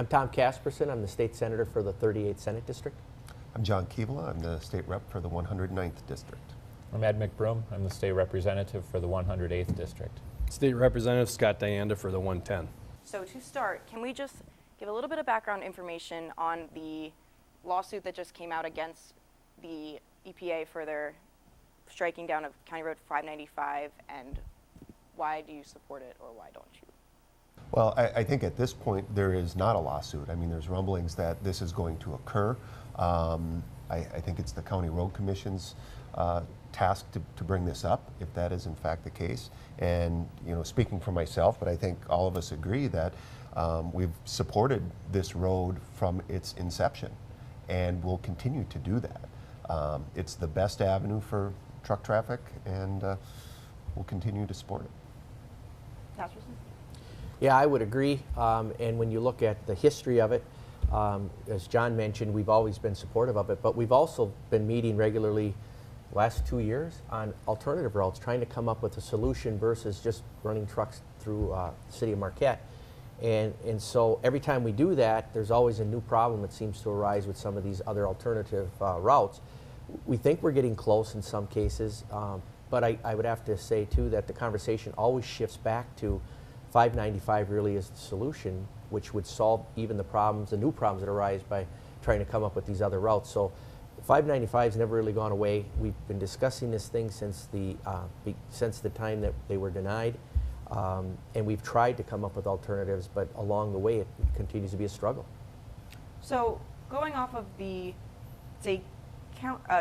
I'm Tom Casperson. I'm the state senator for the 38th Senate District. I'm John Keevala. I'm the state rep for the 109th District. I'm Ed McBroom. I'm the state representative for the 108th District. State Representative Scott Dianda for the 110. So to start, can we just give a little bit of background information on the lawsuit that just came out against the EPA for their striking down of County Road 595, and why do you support it or why don't you? Well, I think at this point there is not a lawsuit. I mean, there's rumblings that this is going to occur. I think it's the County Road Commission's task to bring this up, if that is in fact the case. And, you know, speaking for myself, but I think all of us agree that we've supported this road from its inception and will continue to do that. It's the best avenue for truck traffic, and we'll continue to support it. Casperson? Yeah, I would agree. And when you look at the history of it, as John mentioned, we've always been supportive of it, but we've also been meeting regularly last 2 years on alternative routes, trying to come up with a solution versus just running trucks through the city of Marquette. And so every time we do that, there's always a new problem that seems to arise with some of these other alternative routes. We think we're getting close in some cases, but I would have to say too that the conversation always shifts back to 595 really is the solution, which would solve even the problems, the new problems that arise by trying to come up with these other routes. So 595's never really gone away. We've been discussing this thing since the time that they were denied, and we've tried to come up with alternatives, but along the way it continues to be a struggle. So going off of the, say,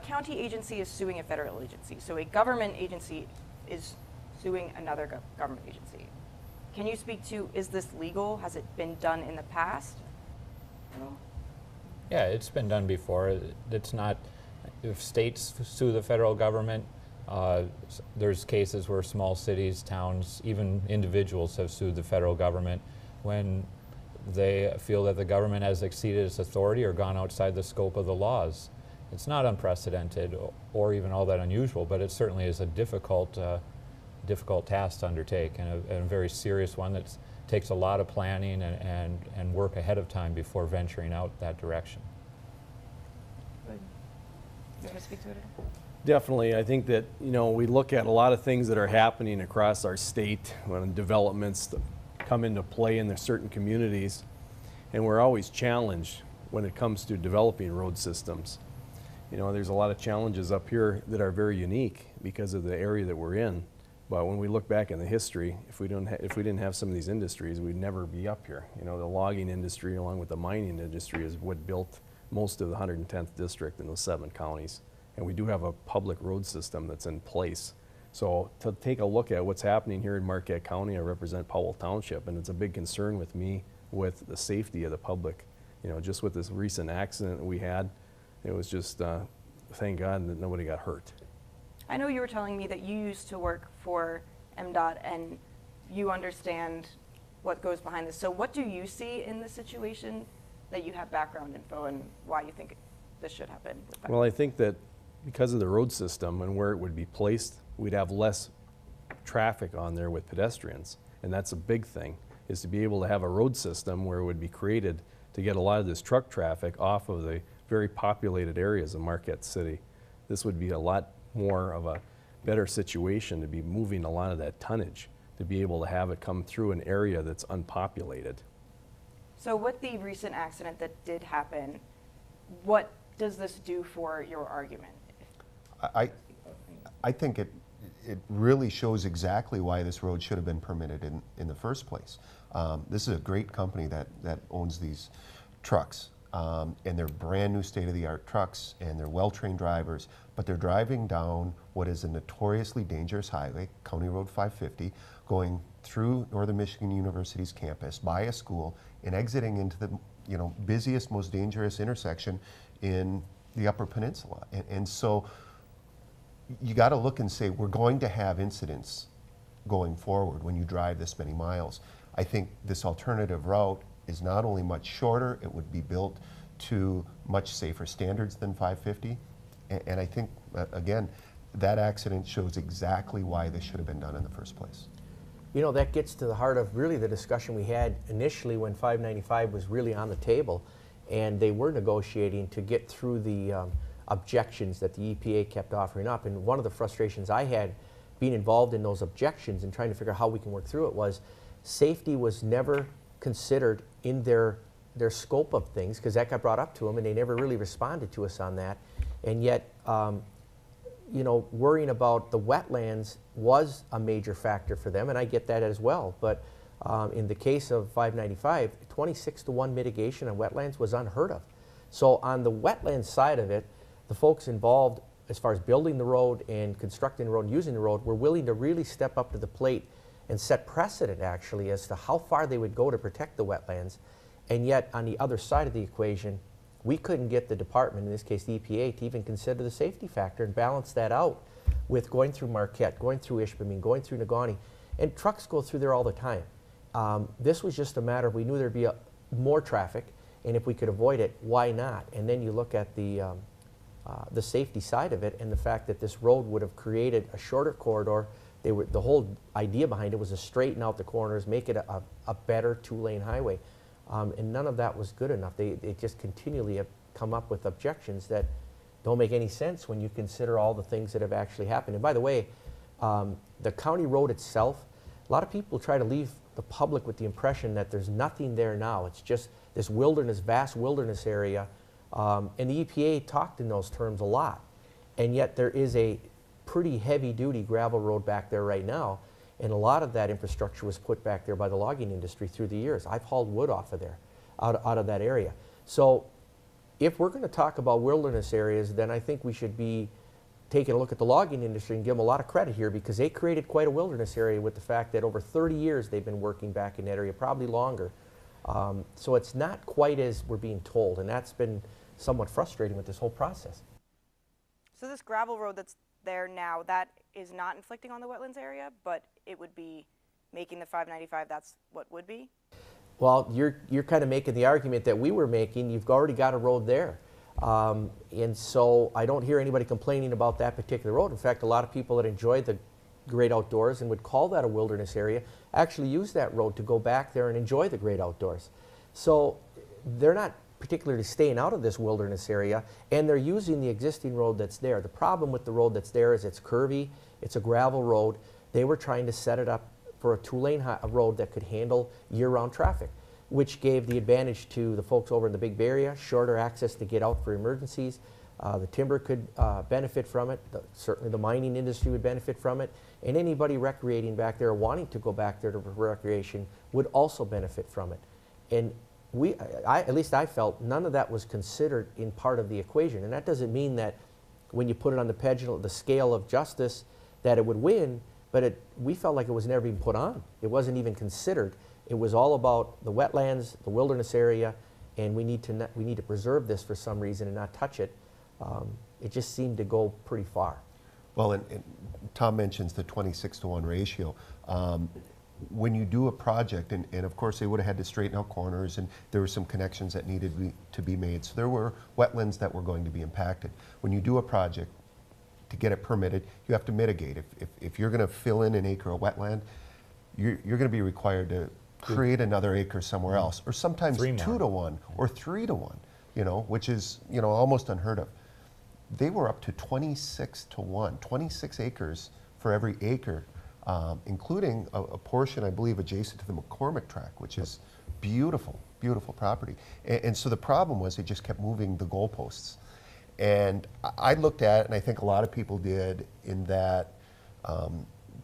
county agency is suing a federal agency, so a government agency is suing another government agency. Can you speak to, is this legal? Has it been done in the past? Yeah, it's been done before. It's not, if states sue the federal government, there's cases where small cities, towns, even individuals have sued the federal government when they feel that the government has exceeded its authority or gone outside the scope of the laws. It's not unprecedented or even all that unusual, but it certainly is a difficult task to undertake, and a very serious one that takes a lot of planning and work ahead of time before venturing out that direction. Good. You want to speak to it? Definitely. I think that, you know, we look at a lot of things that are happening across our state when developments come into play in the certain communities, and we're always challenged when it comes to developing road systems. You know, there's a lot of challenges up here that are very unique because of the area that we're in. But when we look back in the history, if we didn't have some of these industries, we'd never be up here. You know, the logging industry along with the mining industry is what built most of the 110th district in those 7 counties. And we do have a public road system that's in place. So to take a look at what's happening here in Marquette County, I represent Powell Township, and it's a big concern with me with the safety of the public. You know, just with this recent accident that we had, it was just, thank God that nobody got hurt. I know you were telling me that you used to work for MDOT and you understand what goes behind this. So what do you see in the situation that you have background info and why you think this should happen? Well, I think that because of the road system and where it would be placed, we'd have less traffic on there with pedestrians. And that's a big thing, is to be able to have a road system where it would be created to get a lot of this truck traffic off of the very populated areas of Marquette City. This would be a lot more of a better situation to be moving a lot of that tonnage, to be able to have it come through an area that's unpopulated. So with the recent accident that did happen, what does this do for your argument? I think it really shows exactly why this road should have been permitted in the first place. This is a great company that owns these trucks. And they're brand new state-of-the-art trucks, and they're well-trained drivers, but they're driving down what is a notoriously dangerous highway, County Road 550, going through Northern Michigan University's campus, by a school, and exiting into the busiest, most dangerous intersection in the Upper Peninsula. And so you got to look and say, we're going to have incidents going forward when you drive this many miles. I think this alternative route is not only much shorter, it would be built to much safer standards than 550. And I think, again, that accident shows exactly why this should have been done in the first place. you know, that gets to the heart of really the discussion we had initially when 595 was really on the table, and they were negotiating to get through the objections that the EPA kept offering up. And one of the frustrations I had being involved in those objections and trying to figure out how we can work through it was safety was never considered in their scope of things, because that got brought up to them and they never really responded to us on that. And yet, you know, worrying about the wetlands was a major factor for them, and I get that as well. But in the case of 595, 26-to-1 mitigation on wetlands was unheard of. So on the wetland side of it, the folks involved as far as building the road and constructing the road and using the road were willing to really step up to the plate and set precedent actually as to how far they would go to protect the wetlands. And yet on the other side of the equation, we couldn't get the department, in this case the EPA, to even consider the safety factor and balance that out with going through Marquette, going through Ishpeming, going through Negaunee. And trucks go through there all the time. This was just a matter of we knew there'd be more traffic, and if we could avoid it, why not? And then you look at the safety side of it and the fact that this road would have created a shorter corridor. The whole idea behind it was to straighten out the corners, make it a better two-lane highway. And none of that was good enough. They just continually have come up with objections that don't make any sense when you consider all the things that have actually happened. And by the way, the county road itself, a lot of people try to leave the public with the impression that there's nothing there now. It's just this wilderness, vast wilderness area. And the EPA talked in those terms a lot. And yet there is a pretty heavy-duty gravel road back there right now. And a lot of that infrastructure was put back there by the logging industry through the years. I've hauled wood off of there, out of that area. So if we're going to talk about wilderness areas, then I think we should be taking a look at the logging industry and give them a lot of credit here, because they created quite a wilderness area with the fact that over 30 years they've been working back in that area, probably longer. So it's not quite as we're being told, and that's been somewhat frustrating with this whole process. So this gravel road that's there now, that is not inflicting on the wetlands area, but it would be making the 595, that's what would be? Well, you're kind of making the argument that we were making. You've already got a road there. And so I don't hear anybody complaining about that particular road. In fact, a lot of people that enjoy the great outdoors and would call that a wilderness area actually use that road to go back there and enjoy the great outdoors. So they're not particularly staying out of this wilderness area, and they're using the existing road that's there. The problem with the road that's there is it's curvy, it's a gravel road. They were trying to set it up for a two-lane road that could handle year-round traffic, which gave the advantage to the folks over in the Big Bay Area, shorter access to get out for emergencies. The timber could benefit from it. Certainly the mining industry would benefit from it. And anybody recreating back there or wanting to go back there to recreation would also benefit from it. And at least I felt none of that was considered in part of the equation. And that doesn't mean that when you put it on the scale of justice that it would win, but we felt like it was never even put on. It wasn't even considered. It was all about the wetlands, the wilderness area, and we need to preserve this for some reason and not touch it. It just seemed to go pretty far. Well, and Tom mentions the 26-to-1 ratio. When you do a project, and of course they would have had to straighten out corners, and there were some connections that needed to be made. So there were wetlands that were going to be impacted. When you do a project, to get it permitted, you have to mitigate. If you're going to fill in an acre of wetland, you're going to be required to create another acre somewhere else, or sometimes 2-to-1 or 3-to-1, which is almost unheard of. They were up to 26-to-1, 26 acres for every acre, including a portion, I believe, adjacent to the McCormick tract, which is beautiful, beautiful property. And so the problem was they just kept moving the goalposts. And I looked at it, and I think a lot of people did, in that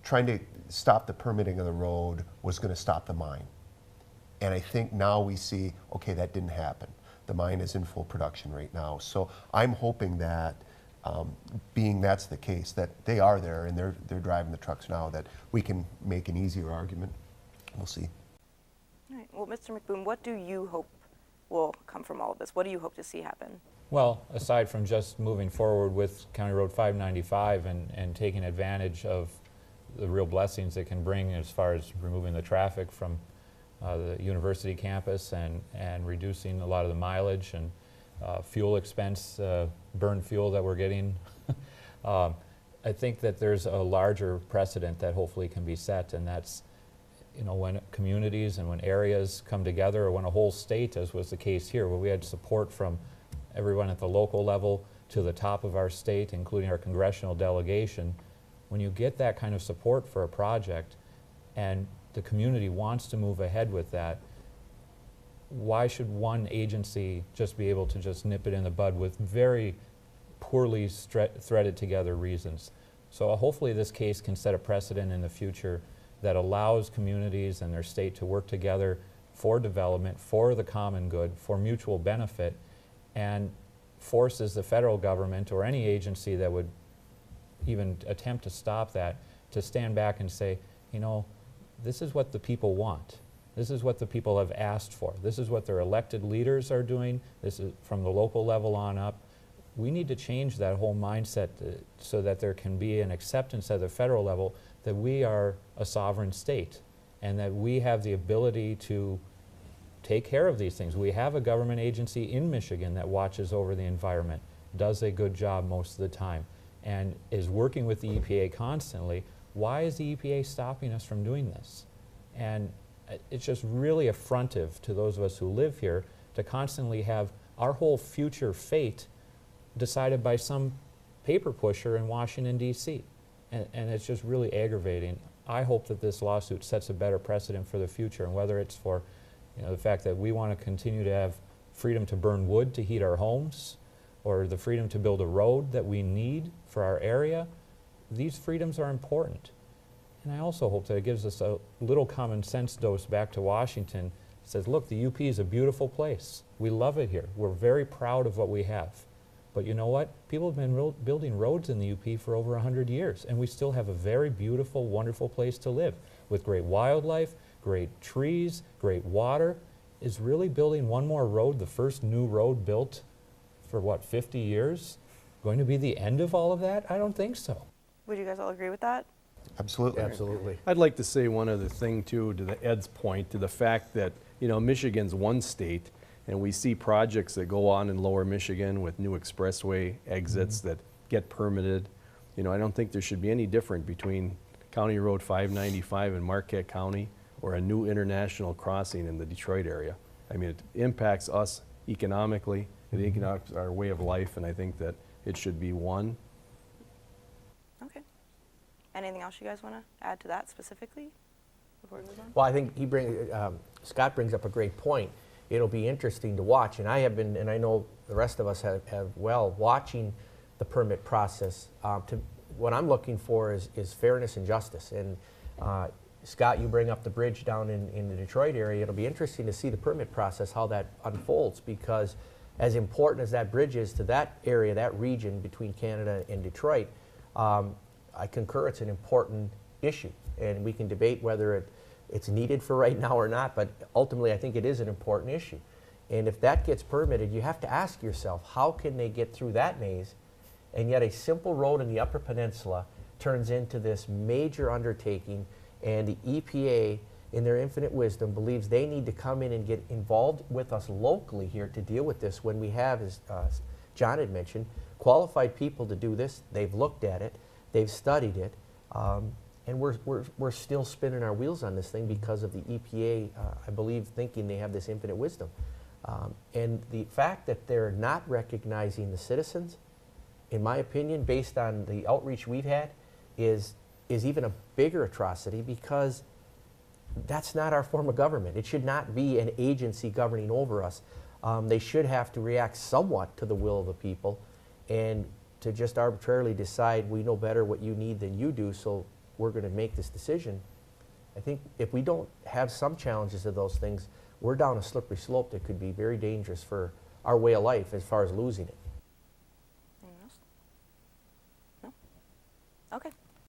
trying to stop the permitting of the road was going to stop the mine. And I think now we see, okay, that didn't happen. The mine is in full production right now. So I'm hoping that, being that's the case, that they are there and they're driving the trucks now, that we can make an easier argument. We'll see. All right. Well, Mr. McBoom, what do you hope will come from all of this? What do you hope to see happen? Well, aside from just moving forward with County Road 595 and taking advantage of the real blessings it can bring as far as removing the traffic from the university campus and reducing a lot of the mileage and fuel expense, burn fuel that we're getting, I think that there's a larger precedent that hopefully can be set, and that's you know, when communities and when areas come together, or when a whole state, as was the case here, where we had support from everyone at the local level to the top of our state, including our congressional delegation, when you get that kind of support for a project and the community wants to move ahead with that, why should one agency just be able to just nip it in the bud with very poorly threaded together reasons? So hopefully this case can set a precedent in the future that allows communities and their state to work together for development, for the common good, for mutual benefit, and forces the federal government or any agency that would even attempt to stop that to stand back and say, you know, this is what the people want. This is what the people have asked for. This is what their elected leaders are doing. This is from the local level on up. We need to change that whole mindset so that there can be an acceptance at the federal level that we are a sovereign state and that we have the ability to take care of these things. We have a government agency in Michigan that watches over the environment, does a good job most of the time, and is working with the EPA constantly. Why is the EPA stopping us from doing this? And it's just really affrontive to those of us who live here to constantly have our whole future fate decided by some paper pusher in Washington, D.C. And it's just really aggravating. I hope that this lawsuit sets a better precedent for the future, and whether it's for, you know, the fact that we want to continue to have freedom to burn wood to heat our homes, or the freedom to build a road that we need for our area, these freedoms are important. And I also hope that it gives us a little common sense dose back to Washington. It says, look, the UP is a beautiful place. We love it here. We're very proud of what we have. But you know what? People have been building roads in the UP for over 100 years, and we still have a very beautiful, wonderful place to live with great wildlife, great trees, great water. Is really building one more road, the first new road built for what, 50 years, going to be the end of all of that? I don't think so. Would you guys all agree with that? Absolutely. Absolutely. I'd like to say one other thing too, to Ed's point, to the fact that, you know, Michigan's one state, and we see projects that go on in lower Michigan with new expressway exits that get permitted. You know, I don't think there should be any difference between County Road 595 in Marquette County or a new international crossing in the Detroit area. I mean, it impacts us economically, it impacts our way of life, and I think that it should be one. Okay. Anything else you guys want to add to that specifically before we move on? Well, I think Scott brings up a great point. It'll be interesting to watch, and I have been, and I know the rest of us have watching the permit process. What I'm looking for is fairness and justice. And Scott, you bring up the bridge down in the Detroit area. It'll be interesting to see the permit process, how that unfolds, because as important as that bridge is to that area, that region between Canada and Detroit, I concur it's an important issue. And we can debate whether it's needed for right now or not, but ultimately I think it is an important issue. And if that gets permitted, you have to ask yourself, how can they get through that maze, and yet a simple road in the Upper Peninsula turns into this major undertaking, and the EPA, in their infinite wisdom, believes they need to come in and get involved with us locally here to deal with this, when we have, as John had mentioned, qualified people to do this. They've looked at it, they've studied it, and we're still spinning our wheels on this thing because of the EPA, I believe, thinking they have this infinite wisdom. And the fact that they're not recognizing the citizens, in my opinion, based on the outreach we've had, is even a bigger atrocity, because that's not our form of government. It should not be an agency governing over us. They should have to react somewhat to the will of the people, and to just arbitrarily decide, we know better what you need than you do, so we're going to make this decision. I think if we don't have some challenges to those things, we're down a slippery slope that could be very dangerous for our way of life as far as losing it.